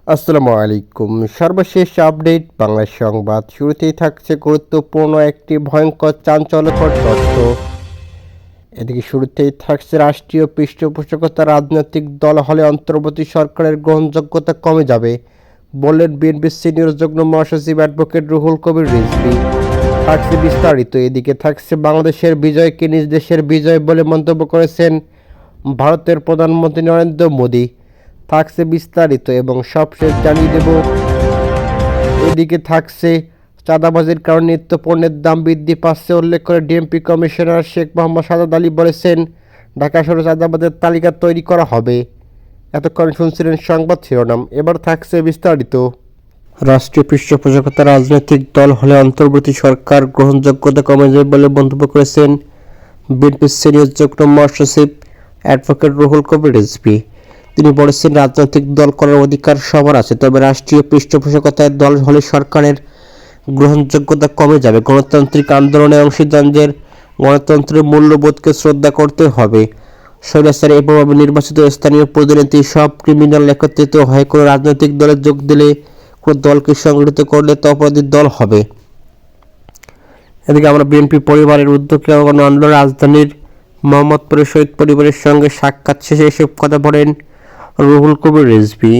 আসসালামু আলাইকুম। সর্বশেষ আপডেট বাংলা সংবাদ। শুরুতেই থাকছে গুরুত্বপূর্ণ একটি ভয়ঙ্কর চাঞ্চল্যকর তথ্য। এদিকে শুরুতেই থাকছে রাষ্ট্রীয় পৃষ্ঠপোষকতা রাজনৈতিক দল হলে অন্তর্বর্তী সরকারের গ্রহণযোগ্যতা কমে যাবে বললেন বিএনপির সিনিয়র যুগ্ম মহাসচিব অ্যাডভোকেট রুহুল কবির রিজভী। থাকছে বিস্তারিত। এদিকে থাকছে বাংলাদেশের বিজয়কে নিজ দেশের বিজয় বলে মন্তব্য করেছেন ভারতের প্রধানমন্ত্রী নরেন্দ্র মোদী। থাকছে বিস্তারিত এবং সবশেষ জানিয়ে দেব। এদিকে থাকছে চাঁদাবাজির কারণে নিত্য পণ্যের দাম বৃদ্ধি পাচ্ছে উল্লেখ করে ডিএমপি কমিশনার শেখ মোহাম্মদ সাজাদ আলী বলেছেন, ঢাকা শহরে চাঁদাবাজের তালিকা তৈরি করা হবে। এতক্ষণ শুনছিলেন সংবাদ শিরোনাম, এবার থাকছে বিস্তারিত। রাষ্ট্রীয় পৃষ্ঠপোষকতা রাজনৈতিক দল হলে অন্তর্বর্তী সরকার গ্রহণযোগ্যতা কমে যাবে বলে মন্তব্য করেছেন বিএনপির সিনিয়র যুগ্ম মহাসচিব অ্যাডভোকেট রুহুল কবির রিজভী। তিনি বলেছেন, রাজনৈতিক দল করার অধিকার সবার আছে, তবে রাষ্ট্রীয় পৃষ্ঠপোষকতায় দল হলে সরকারের গ্রহণযোগ্যতা কমে যাবে। গণতান্ত্রিক আন্দোলনে অংশীদারদের গণতন্ত্রের মূল্যবোধকে শ্রদ্ধা করতে হবে। স্বৈরাচারী এবং নির্বাচিত স্থানীয় প্রতিনিধি সব ক্রিমিনাল একত্রিত হয়ে কোনো রাজনৈতিক দলে যোগ দিলে, কোনো দলকে সংগঠিত করলে তা অপরাধী দল হবে। এদিকে আমরা বিএনপি পরিবারের উদ্যোগে গণ আন্দোলন রাজধানীর মোহাম্মদপুরের শহীদ পরিবারের সঙ্গে সাক্ষাৎ শেষে এসব কথা বলেন রুহুল কবির রিজভী।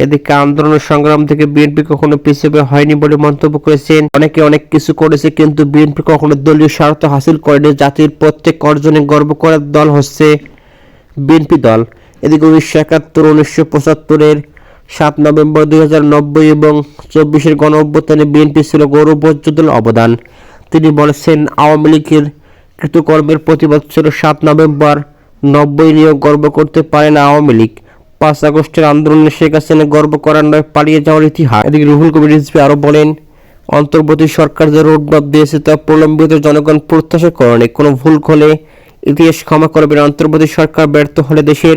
এদিকে আন্দোলন সংগ্রাম থেকে বিএনপি কখনো পিছিয়ে হয়নি বলে মন্তব্য করেছেন। অনেকে অনেক কিছু করেছে, কিন্তু বিএনপি কখনো দলীয় স্বার্থ হাসিল করেনি। জাতির প্রত্যেক অর্জনে গর্ব করার দল হচ্ছে বিএনপি দল। এদিকে 1971, 1975-এর 7 নভেম্বর, 2090 এবং 24-এর গণ অভ্যুত্থানে বিএনপি ছিল গৌরবোজ্জ্বল অবদান। তিনি বলেছেন, আওয়ামী লীগের কৃতকর্মের প্রতিবাদ ছিল 7 নভেম্বর 90 নিয়েও গর্ব করতে পারে না আওয়ামী লীগ। 5 আগস্টের আন্দোলনে শেখ হাসিনা গর্ব করার নয়, পালিয়ে যাওয়ার ইতিহাস। এদিকে রুহুল কবির রিজভী আরও বলেন, অন্তর্বর্তী সরকার যে রোডম্যাপ দিয়েছে তা প্রলম্বিত জনগণ প্রত্যাশা করেনি। কোনো ভুল হলে ইতিহাস ক্ষমা করবে না। অন্তর্বর্তী সরকার ব্যর্থ হলে দেশের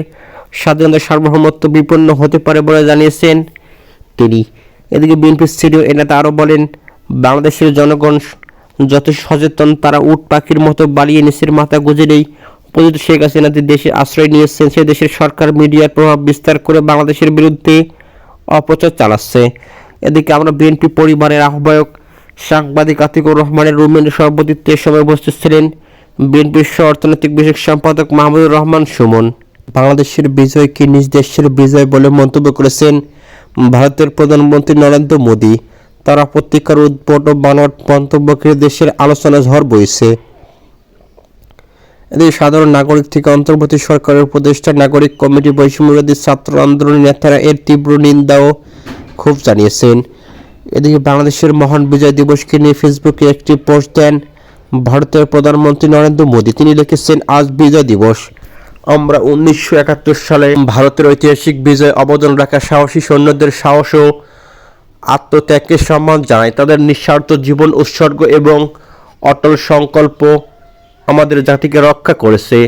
স্বাধীনতা সার্বভৌমত্ব বিপন্ন হতে পারে বলে জানিয়েছেন তিনি। এদিকে বিএনপির সিনিয়র এই নেতা আরও বলেন, বাংলাদেশের জনগণ যত সচেতন, তারা উট পাখির মতো বাড়িয়ে নিচের মাথা গুজেলেই পতিত শেখ হাসিনা দেশে আশ্রয় নিয়েছেন। সে দেশের সরকার মিডিয়ার প্রভাব বিস্তার করে বাংলাদেশের বিরুদ্ধে অপপ্রচার চালাচ্ছে। এদিকে আমরা বিএনপি পরিবারের আহ্বায়ক সাংবাদিক আতিকুর রহমানের রুমের সভাপতিত্বে সময় উপস্থিত ছিলেন বিএনপির সহ অর্থনৈতিক বিষয়ক সম্পাদক মাহমুদুর রহমান সুমন। বাংলাদেশের বিজয়কে নিজ দেশের বিজয় বলে মন্তব্য করেছেন ভারতের প্রধানমন্ত্রী নরেন্দ্র মোদী। তার আপত্তিকর উদ্ভট ও বানোয়াট মন্তব্যকে দেশের আলোচনা ঝড় বইছে। এদিকে সাধারণ নাগরিক থেকে অন্তর্বর্তী সরকারের উপদেষ্টা নাগরিক কমিটি বৈষম্যবিরোধী ছাত্র আন্দোলনের নেতারা এর তীব্র নিন্দা ও ক্ষোভ জানিয়েছেন। এদিকে বাংলাদেশের মহান বিজয় দিবসকে নিয়ে ফেসবুকে একটি পোস্ট দেন ভারতের প্রধানমন্ত্রী নরেন্দ্র মোদী। তিনি লিখেছেন, আজ বিজয় দিবস। আমরা 1971 সালে ভারতের ঐতিহাসিক বিজয় অবদান রাখা সাহসী সৈন্যদের সাহস ও আত্মত্যাগকে সম্মান জানাই। তাদের নিঃস্বার্থ জীবন উৎসর্গ এবং অটল সংকল্প আমাদের জাতিকে রক্ষা করেছে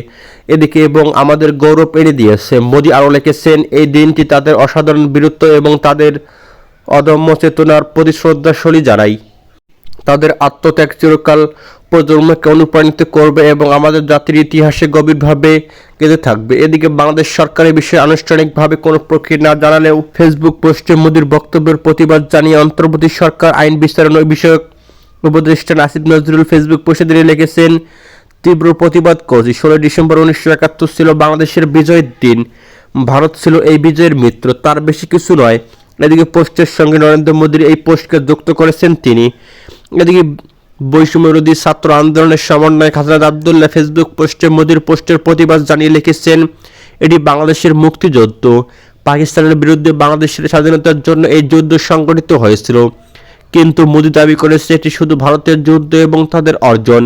এদিকে এবং আমাদের গৌরব এনে দিয়েছে। মোদী আরও লিখেছেন, এই দিনটি তাদের অসাধারণ বীরত্ব এবং তাদের অদম্য চেতনার প্রতি শ্রদ্ধাশীল জানাই। তাদের আত্মত্যাগ চিরকাল প্রজন্মকে অনুপ্রাণিত করবে এবং আমাদের জাতির ইতিহাসে গভীরভাবে গেঁথে থাকবে। এদিকে বাংলাদেশ সরকারের বিষয়ে আনুষ্ঠানিকভাবে কোনো প্রক্রিয়া না জানালেও ফেসবুক পোস্টে মোদীর বক্তব্যের প্রতিবাদ জানিয়ে অন্তর্বর্তী সরকার আইন বিচারণ বিষয়ক উপদেষ্টা নাসির নজরুল ফেসবুক পোস্টে দিয়ে লিখেছেন, তীব্র প্রতিবাদ করছি। 16 ডিসেম্বর 1971 ছিল বাংলাদেশের বিজয়ের দিন। ভারত ছিল এই বিজয়ের মিত্র, তার বেশি কিছু নয়। এদিকে পোস্টের সঙ্গে নরেন্দ্র মোদীর এই পোস্টকে যুক্ত করেছেন তিনি। এদিকে বৈষম্যবিরোধী ছাত্র আন্দোলনের সমন্বয়ক হাসনাত আবদুল্লাহ ফেসবুক পোস্টে মোদীর পোস্টের প্রতিবাদ জানিয়ে লিখেছেন, এটি বাংলাদেশের মুক্তিযুদ্ধ। পাকিস্তানের বিরুদ্ধে বাংলাদেশের স্বাধীনতার জন্য এই যুদ্ধ সংগঠিত হয়েছিল, কিন্তু মোদী দাবি করেছে এটি শুধু ভারতের যুদ্ধ এবং তাদের অর্জন।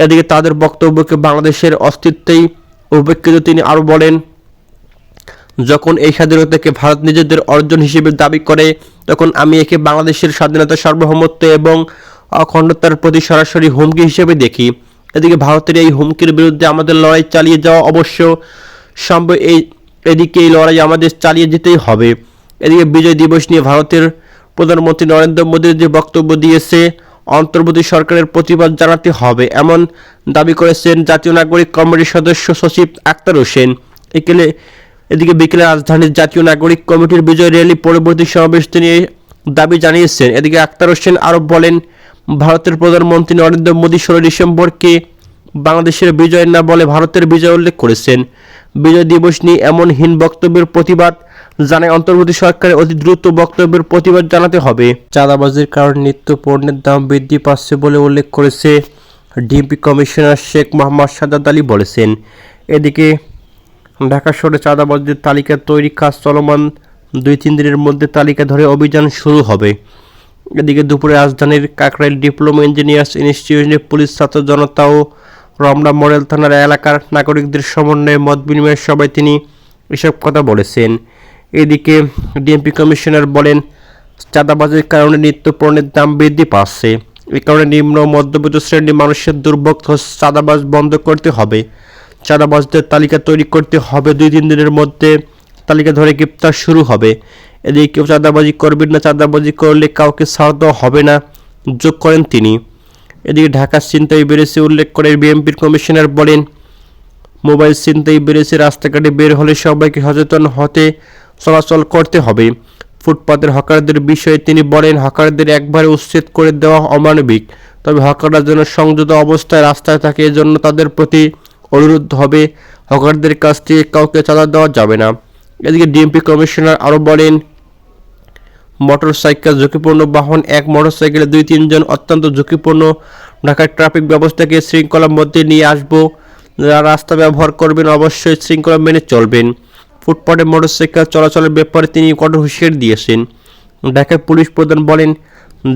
এদিকে তাদের বক্তব্যকে বাংলাদেশের অস্তিত্বেই উপেক্ষিত। তিনি আরও বলেন, যখন এই স্বাধীনতাকে ভারত নিজেদের অর্জন হিসেবে দাবি করে, তখন আমি একে বাংলাদেশের স্বাধীনতা সার্বভৌমত্ব এবং অখণ্ডতার প্রতি সরাসরি হুমকি হিসেবে দেখি। এদিকে ভারতের এই হুমকির বিরুদ্ধে আমাদের লড়াই চালিয়ে যাওয়া অবশ্য সম্ভব। এদিকে এই লড়াই আমাদের চালিয়ে যেতেই হবে। এদিকে বিজয় দিবস নিয়ে ভারতের প্রধানমন্ত্রী নরেন্দ্র মোদীর যে বক্তব্য দিয়েছে, অন্তর্বর্তী সরকারের প্রতিবাদ জানাতে হবে, এমন দাবি করেছেন জাতীয় নাগরিক কমিটির সদস্য সচিব আক্তার হোসেন। এদিকে বিকেলে রাজধানীর জাতীয় নাগরিক কমিটির বিজয় র্যালি পরবর্তী সমাবেশ তিনি দাবি জানিয়েছেন। এদিকে আক্তার হোসেন আরও বলেন, ভারতের প্রধানমন্ত্রী নরেন্দ্র মোদী 16 ডিসেম্বরকে বাংলাদেশের বিজয় না বলে ভারতের বিজয় উল্লেখ করেছেন। বিজয় দিবস নিয়ে এমন হীন বক্তব্যের প্রতিবাদ জানায় অন্তর্বর্তী সরকারের অতি দ্রুত বক্তব্যের প্রতিবাদ জানাতে হবে। চাঁদাবাজির কারণে নিত্য পণ্যের দাম বৃদ্ধি পাচ্ছে বলে উল্লেখ করেছে ডিএমপি কমিশনার শেখ মোহাম্মদ সাজ্জাদ আলী বলেছেন। এদিকে ঢাকা শহরে চাঁদাবাজির তালিকা তৈরি কাজ চলমান, 2-3 দিনের মধ্যে তালিকা ধরে অভিযান শুরু হবে। এদিকে দুপুরে রাজধানীর কাকরাইল ডিপ্লোমা ইঞ্জিনিয়ার্স ইনস্টিটিউশনে পুলিশ, ছাত্র জনতা ও রমনা মডেল থানার এলাকার নাগরিকদের সমন্বয়ে মত বিনিময়ের সভায় তিনি এসব কথা বলেছেন। এদিকে ডিএমপি কমিশনার বলেন, চাঁদাবাজির কারণে নিত্য পণ্যের দাম বৃদ্ধি পাচ্ছে। এই কারণে নিম্ন ও মধ্যবিত্ত শ্রেণীর মানুষের দুর্ভোগ চাঁদাবাজ বন্ধ করতে হবে। চাঁদাবাজদের তালিকা তৈরি করতে হবে, 2-3 দিনের মধ্যে তালিকা ধরে গ্রেপ্তার শুরু হবে। এদিকে কেউ চাঁদাবাজি করবেন না, চাঁদাবাজি করলে কাউকে ছাড় দেওয়া হবে না যোগ করেন তিনি। এদিকে ঢাকার ছিনতাই বেড়েছে উল্লেখ করে বিএনপির কমিশনার বলেন, মোবাইল ছিনতাই বেড়েছে, রাস্তাঘাটে বের হলে সবাইকে সচেতন হতে চলাচল করতে হবে। ফুটপাতের হকারদের বিষয়ে তিনি বলেন, হকারদের একবারে উচ্ছেদ করে দেওয়া অমানবিক, তবে হকাররা যেন সংযত অবস্থায় রাস্তায় থাকে এজন্য তাদের প্রতি অনুরোধ হবে, হকারদের কাছ থেকে কাউকে চাঁদা দেওয়া যাবে না। এদিকে ডিএমপি কমিশনার আরও বলেন, মোটরসাইকেল ঝুঁকিপূর্ণ বাহন, এক মোটরসাইকেলে 2-3 জন অত্যন্ত ঝুঁকিপূর্ণ। ঢাকার ট্রাফিক ব্যবস্থাকে শৃঙ্খলার মধ্যে নিয়ে আসবো, যারা রাস্তা ব্যবহার করবেন অবশ্যই শৃঙ্খলা মেনে চলবেন। ফুটপাতে মোটরসাইকেল চলাচলের ব্যাপারে তিনি কঠোর হুঁশিয়ারি দিয়েছেন। ঢাকার পুলিশ প্রধান বলেন,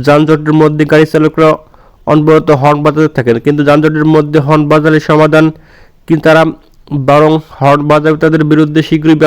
যানজটের মধ্যে গাড়ি চালকরা অনবরত হর্ন বাজাতে থাকেন, কিন্তু যানজটের মধ্যে হর্ন বাজালে সমাধান কিন্তু তারা বরং হর্ন বাজাবে তাদের বিরুদ্ধে শীঘ্রই